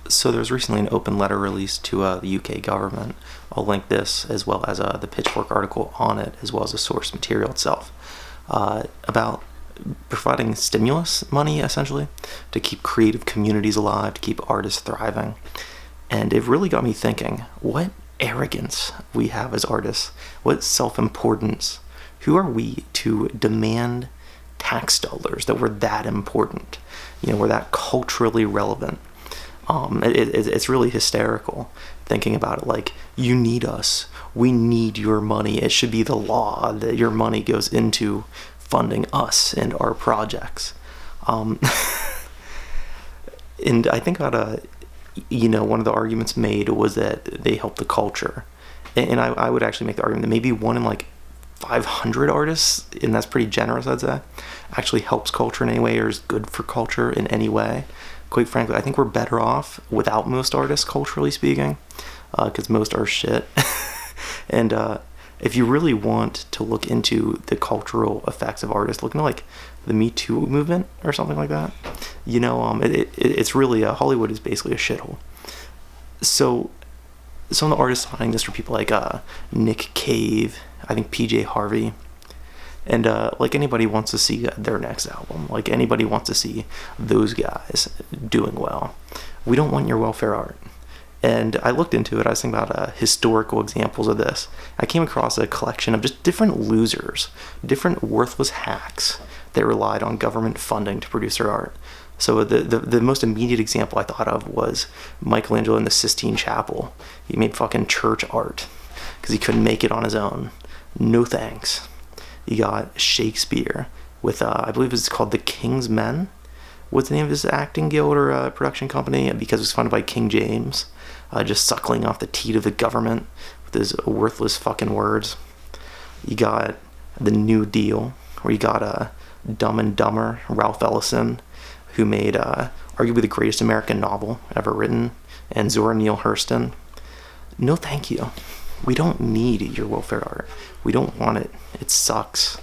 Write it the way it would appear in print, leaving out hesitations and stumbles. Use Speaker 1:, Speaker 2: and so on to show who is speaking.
Speaker 1: So there was recently an open letter released to the UK government. I'll link this as well as the Pitchfork article on it, as well as the source material itself, about providing stimulus money, essentially, to keep creative communities alive, to keep artists thriving. And it really got me thinking, what arrogance we have as artists, what self-importance. Who are we to demand tax dollars that we're that important? We're that culturally relevant. It's really hysterical thinking about it. Like, you need us. We need your money. It should be the law that your money goes into funding us and our projects. And I think about one of the arguments made was that they help the culture. And I would actually make the argument that maybe one in like 500 artists, and that's pretty generous, I'd say, actually helps culture in any way or is good for culture in any way. Quite frankly, I think we're better off without most artists, culturally speaking, because most are shit. And if you really want to look into the cultural effects of artists, look into like the Me Too movement or something like that. It's really Hollywood is basically a shithole. So some of the artists behind this are people like Nick Cave, I think PJ Harvey, and like anybody wants to see their next album, like anybody wants to see those guys doing well. We don't want your welfare art. And I looked into it. I was thinking about historical examples of this. I came across a collection of just different losers, different worthless hacks that relied on government funding to produce their art. So the most immediate example I thought of was Michelangelo in the Sistine Chapel. He made fucking church art because he couldn't make it on his own. No thanks. You got Shakespeare with, I believe it's called The King's Men. What's the name of his acting guild or production company? Because it was funded by King James. Just suckling off the teat of the government with his worthless fucking words. You got The New Deal, where you got Dumb and Dumber, Ralph Ellison, who made arguably the greatest American novel ever written, and Zora, Neale, Hurston. No thank you. We don't need your welfare art. We don't want it. It sucks.